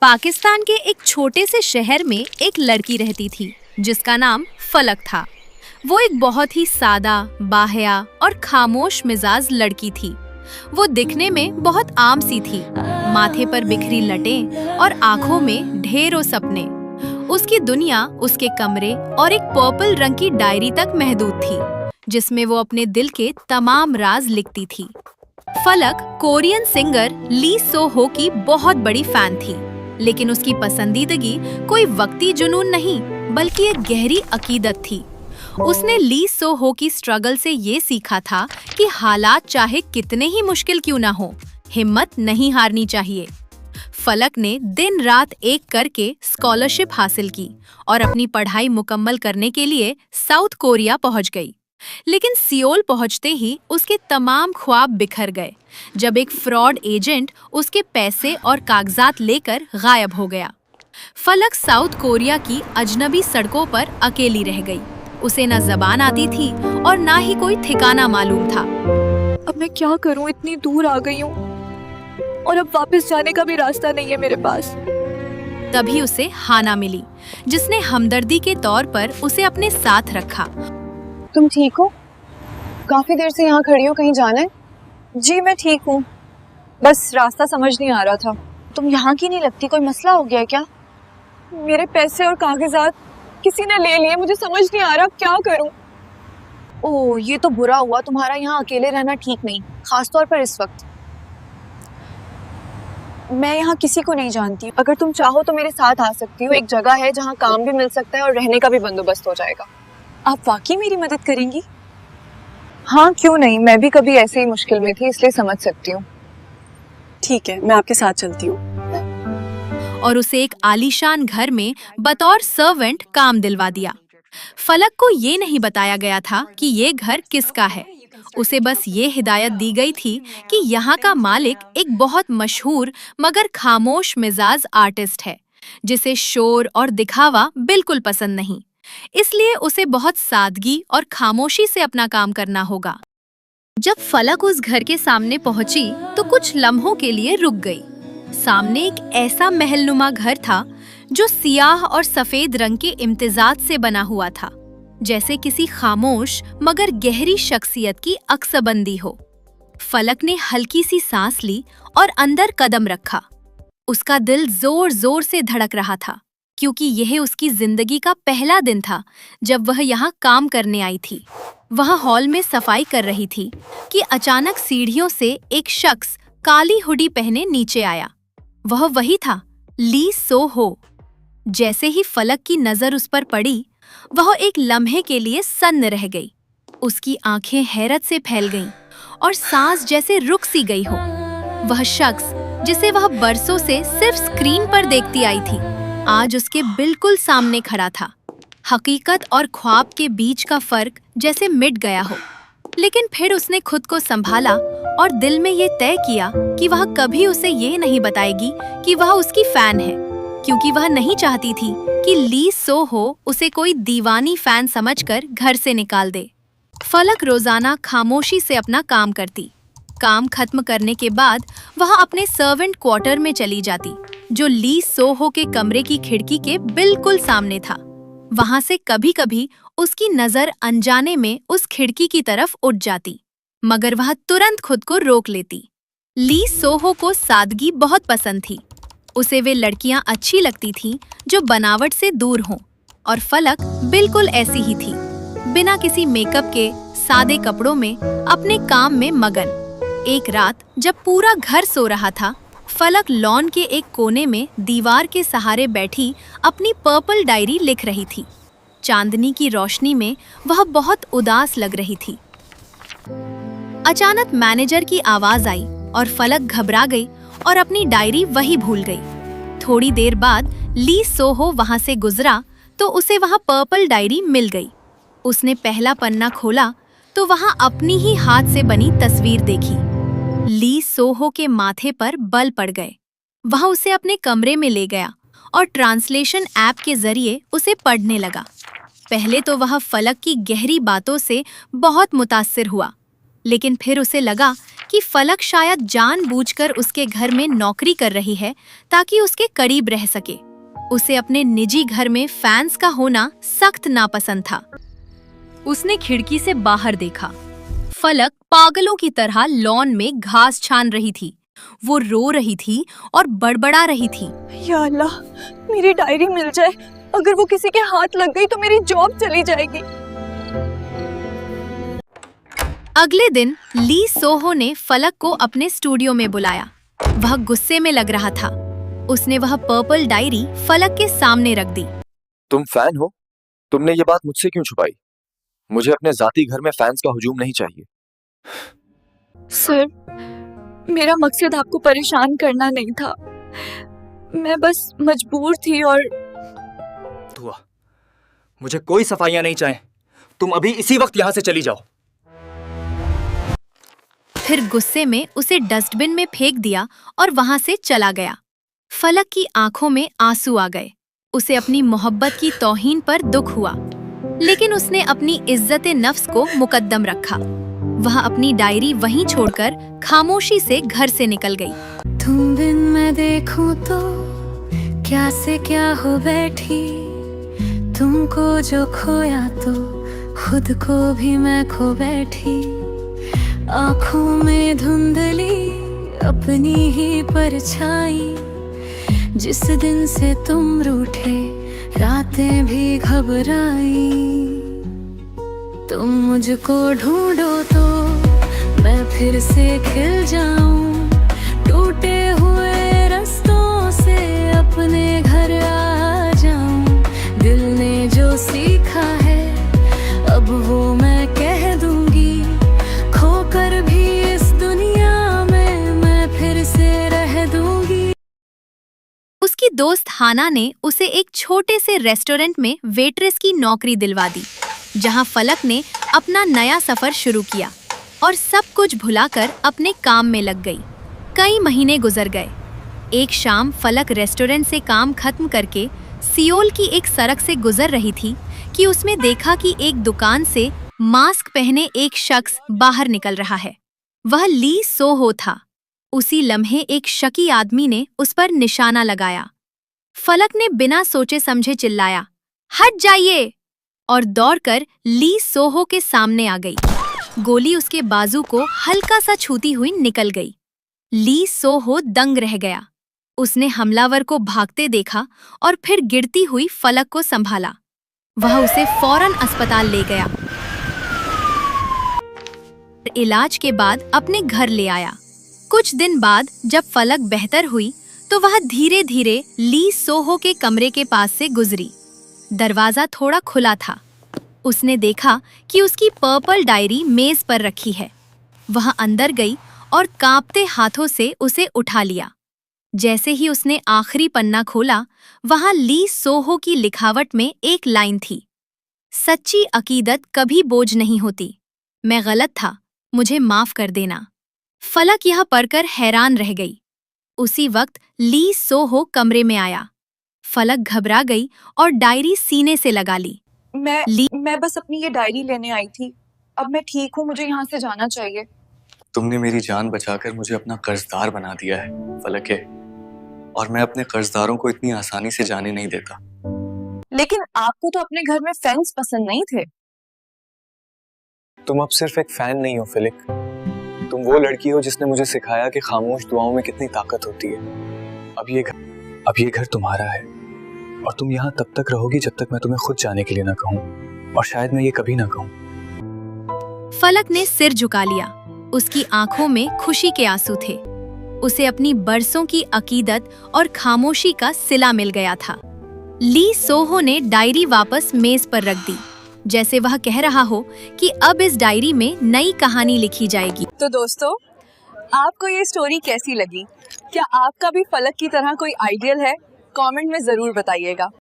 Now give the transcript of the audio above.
पाकिस्तान के एक छोटे से शहर में एक लड़की रहती थी जिसका नाम फलक था। वो एक बहुत ही सादा, बाहया और खामोश मिजाज लड़की थी। वो दिखने में बहुत आम सी थी, माथे पर बिखरी लटें और आंखों में ढेरों सपने। उसकी दुनिया उसके कमरे और एक पर्पल रंग की डायरी तक महदूद थी, जिसमें वो अपने दिल के तमाम राज लिखती थी। फलक कोरियन सिंगर ली सो हो की बहुत बड़ी फैन थी, लेकिन उसकी पसंदीदगी कोई वक्ती जुनून नहीं बल्कि एक गहरी अकीदत थी। उसने ली सो हो की स्ट्रगल से ये सीखा था कि हालात चाहे कितने ही मुश्किल क्यों ना हो, हिम्मत नहीं हारनी चाहिए। फलक ने दिन रात एक करके स्कॉलरशिप हासिल की और अपनी पढ़ाई मुकम्मल करने के लिए साउथ कोरिया पहुंच गई। लेकिन सियोल पहुंचते ही उसके तमाम ख्वाब बिखर गए जब एक फ्रॉड एजेंट उसके पैसे और कागजात लेकर गायब हो गया। फलक साउथ कोरिया की अजनबी सड़कों पर अकेली रह गई। उसे न जबान आती थी और ना ही कोई ठिकाना मालूम था। अब मैं क्या करूं, इतनी दूर आ गई हूं और अब वापस जाने का भी रास्ता नहीं है मेरे पास। तभी उसे हाना मिली, जिसने हमदर्दी के तौर पर उसे अपने साथ रखा। तुम ठीक हो? काफी देर से यहाँ खड़ी हो, कहीं जाना है? जी मैं ठीक हूँ, बस रास्ता समझ नहीं आ रहा था। तुम यहाँ की नहीं लगती, कोई मसला हो गया है क्या? मेरे पैसे और कागजात किसी ने ले लिए, मुझे समझ नहीं आ रहा अब क्या करूँ। ओह, ये तो बुरा हुआ। तुम्हारा यहाँ अकेले रहना ठीक नहीं, खास तौर पर इस वक्त। मैं यहाँ किसी को नहीं जानती। अगर तुम चाहो तो मेरे साथ आ सकती हो। एक जगह है जहाँ काम भी मिल सकता है और रहने का भी बंदोबस्त हो जाएगा। आप वाकई मेरी मदद करेंगी? हाँ, क्यों नहीं। मैं भी कभी ऐसे ही मुश्किल में थी, इसलिए समझ सकती हूँ। ठीक है, मैं आपके साथ चलती हूँ। और उसे एक आलीशान घर में बतौर सर्वेंट काम दिलवा दिया। फलक को ये नहीं बताया गया था कि ये घर किसका है। उसे बस ये हिदायत दी गई थी कि यहाँ का मालिक एक बहुत मशहूर मगर खामोश मिजाज आर्टिस्ट है, जिसे शोर और दिखावा बिल्कुल पसंद नहीं। इसलिए उसे बहुत सादगी और खामोशी से अपना काम करना होगा। जब फलक उस घर के सामने पहुंची तो कुछ लम्हों के लिए रुक गई। सामने एक ऐसा महलनुमा घर था जो सियाह और सफेद रंग के इम्तिजाज से बना हुआ था, जैसे किसी खामोश मगर गहरी शख्सियत की अक्सबंदी हो। फलक ने हल्की सी सांस ली और अंदर कदम रखा। उसका दिल जोर जोर से धड़क रहा था, क्योंकि यह उसकी जिंदगी का पहला दिन था जब वह यहाँ काम करने आई थी। वह हॉल में सफाई कर रही थी कि अचानक सीढ़ियों से एक शख्स काली हुडी पहने नीचे आया। वह वही था, ली सो हो। जैसे ही फलक की नजर उस पर पड़ी, वह एक लम्हे के लिए सन्न रह गई। उसकी आंखें हैरत से फैल गईं और सांस जैसे रुक सी गई हो। वह शख्स जिसे वह बरसों से सिर्फ स्क्रीन पर देखती आई थी, आज उसके बिल्कुल सामने खड़ा था। हकीकत और ख्वाब के बीच का फर्क जैसे मिट गया हो। लेकिन फिर उसने खुद को संभाला और दिल में ये तय किया कि वह कभी उसे ये नहीं बताएगी कि वह उसकी फैन है, क्योंकि वह नहीं चाहती थी कि ली सो हो उसे कोई दीवानी फैन समझकर घर से निकाल दे। फलक रोजाना खामोशी से अपना काम करती। काम खत्म करने के बाद वह अपने सर्वेंट क्वार्टर में चली जाती, जो ली सो हो के कमरे की खिड़की के बिल्कुल सामने था। वहां से कभी कभी उसकी नजर अनजाने में उस खिड़की की तरफ उठ जाती, मगर वह तुरंत खुद को रोक लेती। ली सो हो को सादगी बहुत पसंद थी। उसे वे लड़कियां अच्छी लगती थीं जो बनावट से दूर हों, और फलक बिल्कुल ऐसी ही थी, बिना किसी मेकअप के सादे कपड़ों में अपने काम में मगन। एक रात जब पूरा घर सो रहा था, फलक लॉन के एक कोने में दीवार के सहारे बैठी अपनी पर्पल डायरी लिख रही थी। चांदनी की रोशनी में वह बहुत उदास लग रही थी। अचानक मैनेजर की आवाज आई और फलक घबरा गई और अपनी डायरी वही भूल गई। थोड़ी देर बाद ली सो हो वहां से गुजरा तो उसे वहां पर्पल डायरी मिल गई। उसने पहला पन्ना खोला तो वहां अपनी ही हाथ से बनी तस्वीर देखी। ली सो हो के माथे पर बल पड़ गए। वह उसे अपने कमरे में ले गया और ट्रांसलेशन ऐप के जरिए उसे पढ़ने लगा। पहले तो वह फलक की गहरी बातों से बहुत मुतासिर हुआ, लेकिन फिर उसे लगा कि फलक शायद जानबूझकर उसके घर में नौकरी कर रही है ताकि उसके करीब रह सके। उसे अपने निजी घर में फैंस का होना सख्त नापसंद था। उसने खिड़की से बाहर देखा। फलक पागलों की तरह लॉन में घास छान रही थी। वो रो रही थी और बड़बड़ा रही थी। या अल्लाह, मेरी डायरी मिल जाए। अगर वो किसी के हाथ लग गई तो मेरी जॉब चली जाएगी। अगले दिन ली सोहो ने फलक को अपने स्टूडियो में बुलाया। वह गुस्से में लग रहा था। उसने वह पर्पल डायरी फलक के सामने रख दी। तुम फैन हो? तुमने ये बात मुझसे क्यों छुपाई? मुझे अपने जाती घर में फैंस का हुजूम नहीं चाहिए। सर, मेरा मकसद आपको परेशान करना नहीं था। मैं बस मजबूर थी और हुआ। मुझे कोई सफाइयां नहीं चाहिए। तुम अभी इसी वक्त यहाँ से चली जाओ। फिर गुस्से में उसे डस्टबिन में फेंक दिया और वहां से चला गया। फलक की आंखों में आंसू आ गए। उसे अपनी मोहब्बत की तौहीन पर दुख हुआ, लेकिन उसने अपनी इज्जत नफ्स को मुकद्दम रखा। वह अपनी डायरी वहीं छोड़कर खामोशी से घर से निकल गई। तुम बिन मैं देखूं तो क्या से क्या हो बैठी, तुमको जो खोया तो खुद को भी मैं खो बैठी। आँखों में धुंधली अपनी ही परछाई, जिस दिन से तुम रूठे रातें भी घबराई। तुम मुझको ढूंढो तो मैं फिर से खिल जाऊं, टूटे हुए रास्तों से अपने घर आ जाऊं। दिल ने जो सीखा है अब वो मैं कह दूंगी, खोकर भी इस दुनिया में मैं फिर से रह दूंगी। उसकी दोस्त हाना ने उसे एक छोटे से रेस्टोरेंट में वेट्रेस की नौकरी दिलवा दी, जहां फलक ने अपना नया सफर शुरू किया और सब कुछ भुलाकर अपने काम में लग गई। कई महीने गुजर गए। एक शाम फलक रेस्टोरेंट से काम खत्म करके सियोल की एक सड़क से गुजर रही थी कि उसमें देखा कि एक दुकान से मास्क पहने एक शख्स बाहर निकल रहा है। वह ली सोहो था। उसी लम्हे एक शकी आदमी ने उस पर निशाना लगाया। फलक ने बिना सोचे समझे चिल्लाया, हट जाइए, और दौड़कर ली सोहो के सामने आ गई। गोली उसके बाजू को हल्का सा छूती हुई निकल गई। ली सोहो दंग रह गया। उसने हमलावर को भागते देखा और फिर गिरती हुई फलक को संभाला। वह उसे फौरन अस्पताल ले गया। इलाज के बाद अपने घर ले आया। कुछ दिन बाद जब फलक बेहतर हुई तो वह धीरे धीरे ली सोहो के कमरे के पास से गुजरी। दरवाजा थोड़ा खुला था। उसने देखा कि उसकी पर्पल डायरी मेज पर रखी है। वह अंदर गई और कांपते हाथों से उसे उठा लिया। जैसे ही उसने आखिरी पन्ना खोला, वहां ली सोहो की लिखावट में एक लाइन थी, सच्ची अकीदत कभी बोझ नहीं होती। मैं गलत था, मुझे माफ कर देना। फलक यह पढ़कर हैरान रह गई। उसी वक्त ली सोहो कमरे में आया। फलक घबरा गई और डायरी सीने से लगा ली। मैं बस अपनी ये डायरी लेने आई थी। अब मैं ठीक हूँ, मुझे यहाँ से जाना चाहिए। तुमने मेरी जान बचाकर मुझे अपना कर्जदार बना दिया है फलक, और मैं अपने कर्जदारों को इतनी आसानी से जाने नहीं देता। लेकिन आपको तो अपने घर में फैंस पसंद नहीं थे। तुम अब सिर्फ एक फैन नहीं हो फिलिक, तुम वो लड़की हो जिसने मुझे सिखाया कि खामोश दुआओं में कितनी ताकत होती है। अब ये घर तुम्हारा है और तुम यहाँ तब तक रहोगी जब तक मैं तुम्हें खुद जाने के लिए ना कहूँ, और शायद मैं ये कभी ना कहूँ। फलक ने सिर झुका लिया। उसकी आंखों में खुशी के आंसू थे। उसे अपनी बरसों की अकीदत और खामोशी का सिला मिल गया था। ली सोहो ने डायरी वापस मेज पर रख दी, जैसे वह कह रहा हो कि अब इस डायरी में नई कहानी लिखी जाएगी। तो दोस्तों, आपको ये स्टोरी कैसी लगी? क्या आपका भी फलक की तरह कोई आइडियल है? कमेंट में जरूर बताइएगा।